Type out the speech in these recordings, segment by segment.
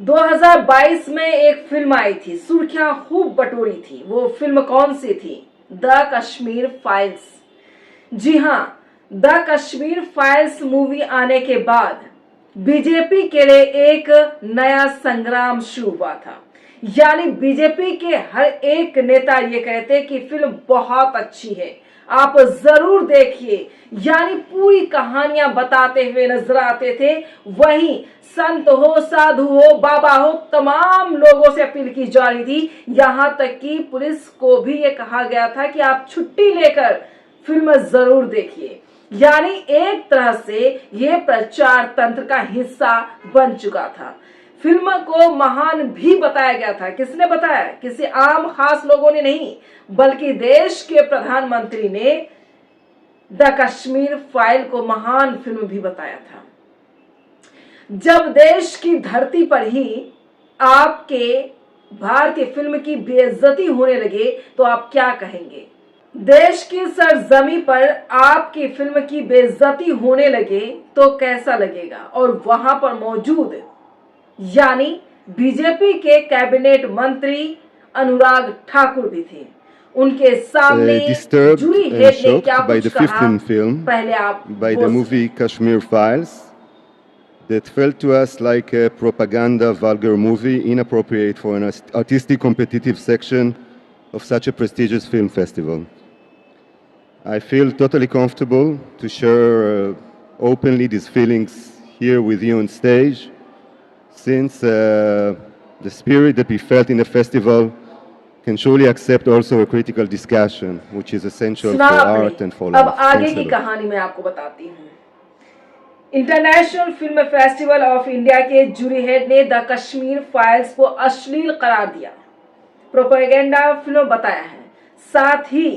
2022 में एक फिल्म आई थी, सुर्खियां खूब बटोरी थी। वो फिल्म कौन सी थी? The Kashmir files. जी हां, द कश्मीर फाइल्स मूवी आने के बाद बीजेपी के लिए एक नया संग्राम शुरू हुआ था। यानी बीजेपी के हर एक नेता ये कहते कि फिल्म बहुत अच्छी है, आप जरूर देखिए। यानी पूरी कहानियां बताते हुए नजर आते थे। वहीं संत हो, साधु हो, बाबा हो, तमाम लोगों से अपील की जा रही थी। यहां तक कि पुलिस को भी यह कहा गया था कि आप छुट्टी लेकर फिल्म जरूर देखिए। यानी एक तरह से यह प्रचार तंत्र का हिस्सा बन चुका था। फिल्म को महान भी बताया गया था। किसने बताया? किसी आम खास लोगों ने नहीं, बल्कि देश के प्रधानमंत्री ने द कश्मीर फाइल को महान फिल्म भी बताया था। जब देश की धरती पर ही आपके भारतीय फिल्म की बेइज्जती होने लगे तो आप क्या कहेंगे? देश की सरजमी पर आपकी फिल्म की बेइज्जती होने लगे तो कैसा लगेगा? और वहां पर मौजूद यानी बीजेपी के कैबिनेट मंत्री अनुराग ठाकुर भी थे। उनके सामने जूरी हेड ने क्या कुछ कहा, पहले आप by the movie Kashmir Files that felt to us like a propaganda vulgar movie, inappropriate for an artistic competitive section of such a prestigious film festival. I feel totally comfortable to share openly these feelings here with you on stage, since the spirit that we felt in the festival can surely accept also a critical discussion, which is essential for art and for life. अब आगे की कहानी मैं आपको बताती हूँ। International film festival of India के jury head ने द कश्मीर फाइल्स को अश्लील करार दिया, प्रोपेगेंडा फिल्म बताया है। साथ ही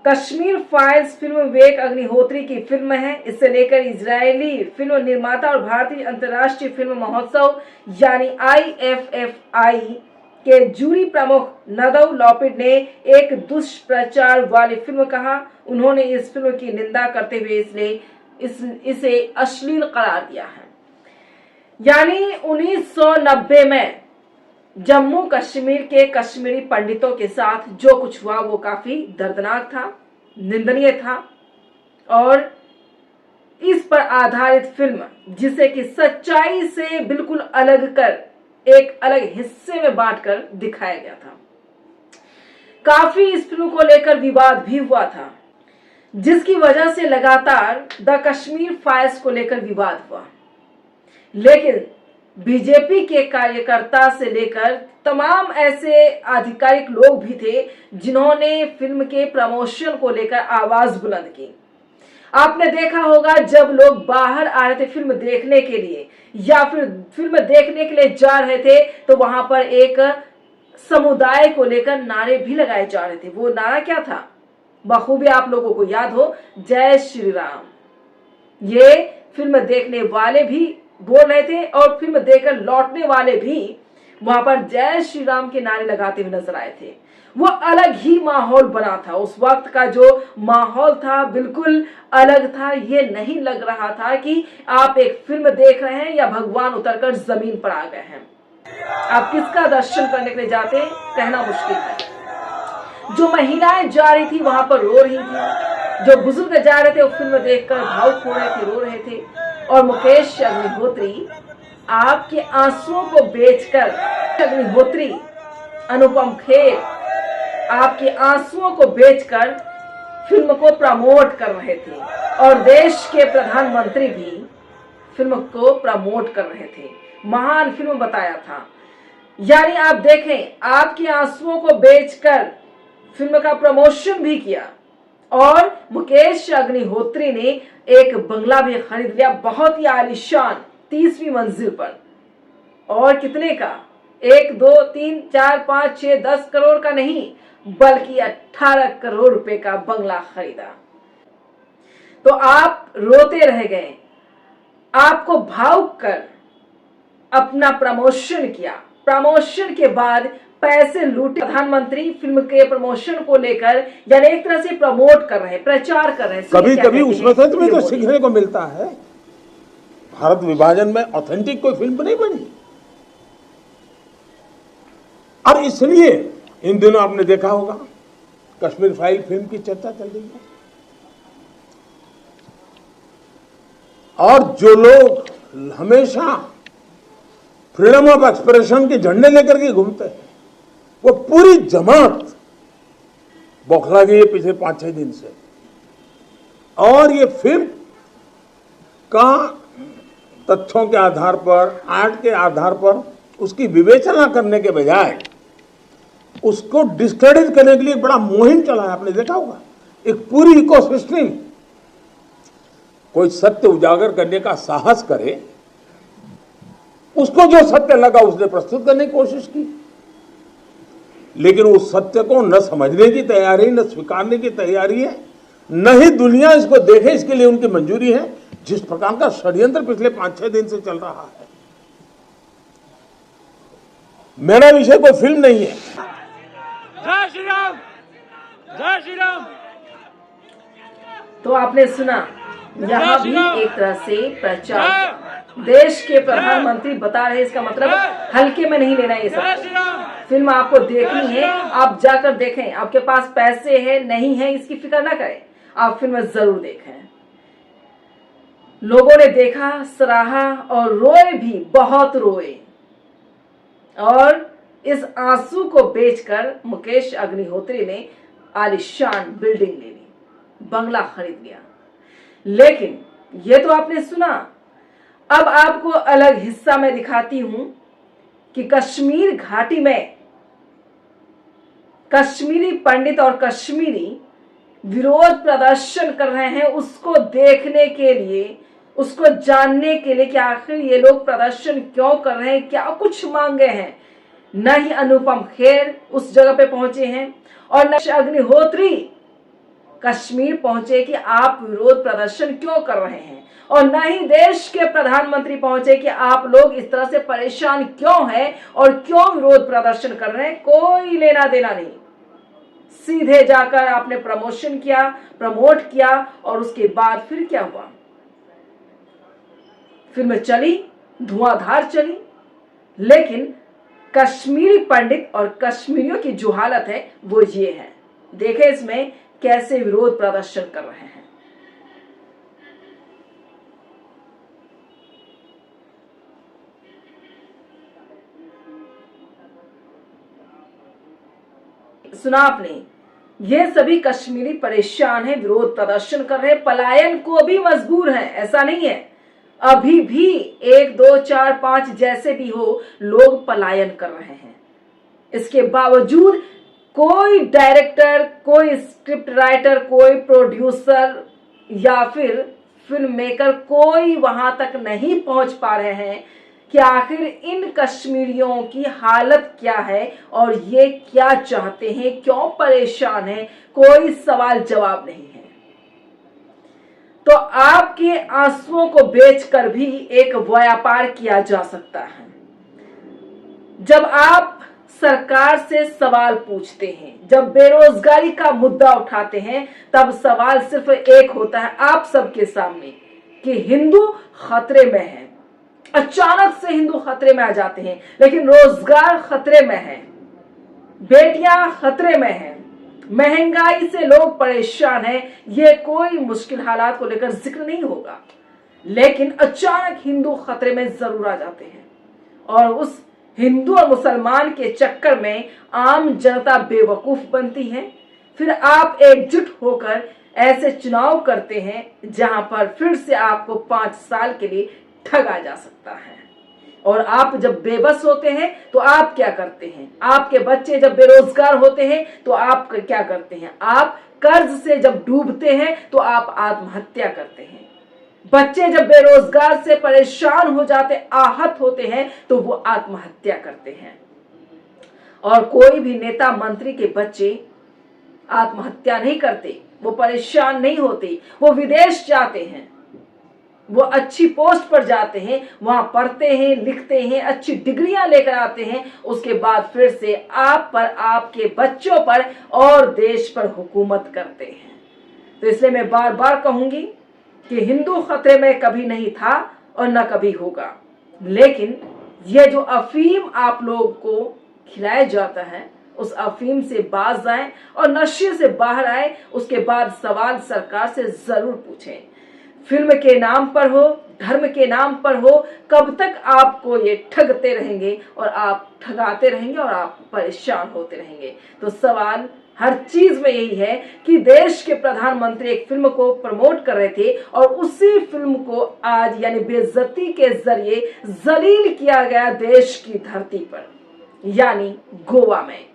कश्मीर फाइल्स फिल्म विवेक अग्निहोत्री की फिल्म है। इससे लेकर इजरायली फिल्म निर्माता और भारतीय अंतर्राष्ट्रीय फिल्म महोत्सव यानी IFFI के जूरी प्रमुख नदव लॉपिड ने एक दुष्प्रचार वाली फिल्म कहा। उन्होंने इस फिल्म की निंदा करते हुए इसे अश्लील करार दिया है। यानी 1990 में जम्मू कश्मीर के कश्मीरी पंडितों के साथ जो कुछ हुआ वो काफी दर्दनाक था, निंदनीय था। और इस पर आधारित फिल्म, जिसे कि सच्चाई से बिल्कुल अलग कर एक अलग हिस्से में बांटकर दिखाया गया था। काफी इस फिल्म को लेकर विवाद भी हुआ था, जिसकी वजह से लगातार द कश्मीर फाइल्स को लेकर विवाद हुआ। लेकिन बीजेपी के कार्यकर्ता से लेकर तमाम ऐसे आधिकारिक लोग भी थे जिन्होंने फिल्म के प्रमोशन को लेकर आवाज बुलंद की। आपने देखा होगा जब लोग बाहर आ रहे थे फिल्म देखने के लिए या फिर फिल्म देखने के लिए जा रहे थे तो वहां पर एक समुदाय को लेकर नारे भी लगाए जा रहे थे। वो नारा क्या था? बखूबी आप लोगों को याद हो, जय श्री राम। ये फिल्म देखने वाले भी बोल रहे थे और फिल्म देखकर लौटने वाले भी वहां पर जय श्री राम के नारे लगाते हुए नजर आए थे। वो अलग ही माहौल बना था। उस वक्त का जो माहौल था बिल्कुल अलग था। ये नहीं लग रहा था कि आप एक फिल्म देख रहे हैं या भगवान उतरकर जमीन पर आ गए हैं। आप किसका दर्शन करने के लिए जाते हैं कहना मुश्किल है। जो महिलाएं जा रही थी वहां पर रो रही थी, जो बुजुर्ग जा रहे थे वो फिल्म देखकर भावुक हो रहे थे, रो रहे थे। और मुकेश अग्निहोत्री आपके आंसुओं को बेचकर, अग्निहोत्री, अनुपम खेर आपके आंसुओं को बेचकर फिल्म को प्रमोट कर रहे थे। और देश के प्रधानमंत्री भी फिल्म को प्रमोट कर रहे थे, महान फिल्म बताया था। यानी आप देखें, आपके आंसुओं को बेचकर फिल्म का प्रमोशन भी किया। और मुकेश अग्निहोत्री ने एक बंगला भी खरीद लिया, बहुत ही आलीशान 30वीं मंजिल पर। और कितने का? 1, 2, 3, 4, 5, 6, 10 करोड़ का नहीं, बल्कि 18 करोड़ रुपए का बंगला खरीदा। तो आप रोते रह गए। आपको भावुक कर अपना प्रमोशन किया। प्रमोशन के बाद पैसे लूटे। प्रधानमंत्री फिल्म के प्रमोशन को लेकर यानी एक तरह से प्रमोट कर रहे हैं, प्रचार कर रहे हैं। कभी कभी उस वक्त में तो सीखने को मिलता है। भारत विभाजन में ऑथेंटिक कोई फिल्म नहीं बनी। और इसलिए इन दिनों आपने देखा होगा कश्मीर फाइल फिल्म की चर्चा चल रही है। और जो लोग हमेशा फ्रीडम ऑफ एक्सप्रेशन के झंडे लेकर के घूमते हैं, वो पूरी जमात बौखला गई है पिछले 5-6 दिन से। और ये फिल्म का तथ्यों के आधार पर, आर्ट के आधार पर उसकी विवेचना करने के बजाय उसको डिस्क्रेडिट करने के लिए एक बड़ा मुहिम चला है। आपने देखा होगा एक पूरी इकोसिस्टम, कोई सत्य उजागर करने का साहस करे, उसको जो सत्य लगा उसने प्रस्तुत करने की कोशिश की, लेकिन उस सत्य को न समझने की तैयारी, न स्वीकारने की तैयारी है, न ही दुनिया इसको देखे इसके लिए उनकी मंजूरी है। जिस प्रकार का षड्यंत्र पिछले 5-6 दिन से चल रहा है, मेरा विषय कोई फिल्म नहीं है। जय श्री राम, जय श्री राम। तो आपने सुना, यहाँ भी एक तरह से प्रचार, देश के प्रधानमंत्री बता रहे, इसका मतलब हल्के में नहीं लेना ये सब। फिल्म आपको देखनी है, आप जाकर देखें। आपके पास पैसे है नहीं है इसकी फिक्र ना करें, आप फिल्म जरूर देखें। लोगों ने देखा, सराहा और रोए भी, बहुत रोए। और इस आंसू को बेचकर मुकेश अग्निहोत्री ने आलीशान बिल्डिंग ले ली, बंगला खरीद लिया। लेकिन ये तो आपने सुना, अब आपको अलग हिस्सा में दिखाती हूं कि कश्मीर घाटी में कश्मीरी पंडित और कश्मीरी विरोध प्रदर्शन कर रहे हैं, उसको देखने के लिए, उसको जानने के लिए कि आखिर ये लोग प्रदर्शन क्यों कर रहे हैं, क्या कुछ मांगे हैं। न ही अनुपम खेर उस जगह पे पहुंचे हैं और न अग्निहोत्री कश्मीर पहुंचे कि आप विरोध प्रदर्शन क्यों कर रहे हैं, और न ही देश के प्रधानमंत्री पहुंचे कि आप लोग इस तरह से परेशान क्यों हैं और क्यों विरोध प्रदर्शन कर रहे हैं। कोई लेना देना नहीं, सीधे जाकर आपने प्रमोशन किया, प्रमोट किया, और उसके बाद फिर क्या हुआ, फिल्म चली, धुआंधार चली। लेकिन कश्मीरी पंडित और कश्मीरियों की जो हालत है वो ये है। देखें इसमें कैसे विरोध प्रदर्शन कर रहे हैं। सुना आपने, ये सभी कश्मीरी परेशान हैं, विरोध प्रदर्शन कर रहे हैं, पलायन को भी मजबूर हैं, ऐसा नहीं है। अभी भी 1, 2, 4, 5 जैसे भी हो, लोग पलायन कर रहे हैं। इसके बावजूद कोई डायरेक्टर, कोई स्क्रिप्ट राइटर, कोई प्रोड्यूसर या फिर फिल्म मेकर कोई वहां तक नहीं पहुंच पा रहे हैं कि आखिर इन कश्मीरियों की हालत क्या है और ये क्या चाहते हैं, क्यों परेशान हैं। कोई सवाल जवाब नहीं है। तो आपके आंसुओं को बेचकर भी एक व्यापार किया जा सकता है। जब आप सरकार से सवाल पूछते हैं, जब बेरोजगारी का मुद्दा उठाते हैं, तब सवाल सिर्फ एक होता है आप सबके सामने कि हिंदू खतरे में है। अचानक से हिंदू खतरे में आ जाते हैं, लेकिन रोजगार खतरे में है, बेटियां खतरे में हैं, महंगाई से लोग परेशान हैं। ये कोई मुश्किल हालात को लेकर जिक्र नहीं होगा, लेकिन अचानक हिंदू खतरे में जरूर आ जाते हैं। और उस हिंदू और मुसलमान के चक्कर में आम जनता बेवकूफ बनती है। फिर आप एकजुट होकर ऐसे चुनाव करते हैं जहां पर फिर से आपको 5 साल के लिए ठगा जा सकता है। और आप जब बेबस होते हैं तो आप क्या करते हैं, आपके बच्चे जब बेरोजगार होते हैं तो आप क्या करते हैं, आप कर्ज से जब डूबते हैं तो आप आत्महत्या करते हैं। बच्चे जब बेरोजगार से परेशान हो जाते, आहत होते हैं, तो वो आत्महत्या करते हैं। और कोई भी नेता मंत्री के बच्चे आत्महत्या नहीं करते, वो परेशान नहीं होते, वो विदेश जाते हैं, वो अच्छी पोस्ट पर जाते हैं, वहां पढ़ते हैं, लिखते हैं, अच्छी डिग्रियां लेकर आते हैं, उसके बाद फिर से आप पर, आपके बच्चों पर और देश पर हुकूमत करते हैं। तो इसलिए मैं बार बार कहूंगी कि हिंदू खतरे में कभी नहीं था और न कभी होगा। लेकिन ये जो अफीम आप लोग को खिलाया जाता है उस अफीम से बाज आए और नशे से बाहर आए, उसके बाद सवाल सरकार से जरूर पूछें। फिल्म के नाम पर हो, धर्म के नाम पर हो, कब तक आपको ये ठगते रहेंगे और आप ठगाते रहेंगे और आप परेशान होते रहेंगे। तो सवाल हर चीज में यही है कि देश के प्रधानमंत्री एक फिल्म को प्रमोट कर रहे थे और उसी फिल्म को आज यानी बेइज्जती के जरिए जलील किया गया देश की धरती पर, यानी गोवा में।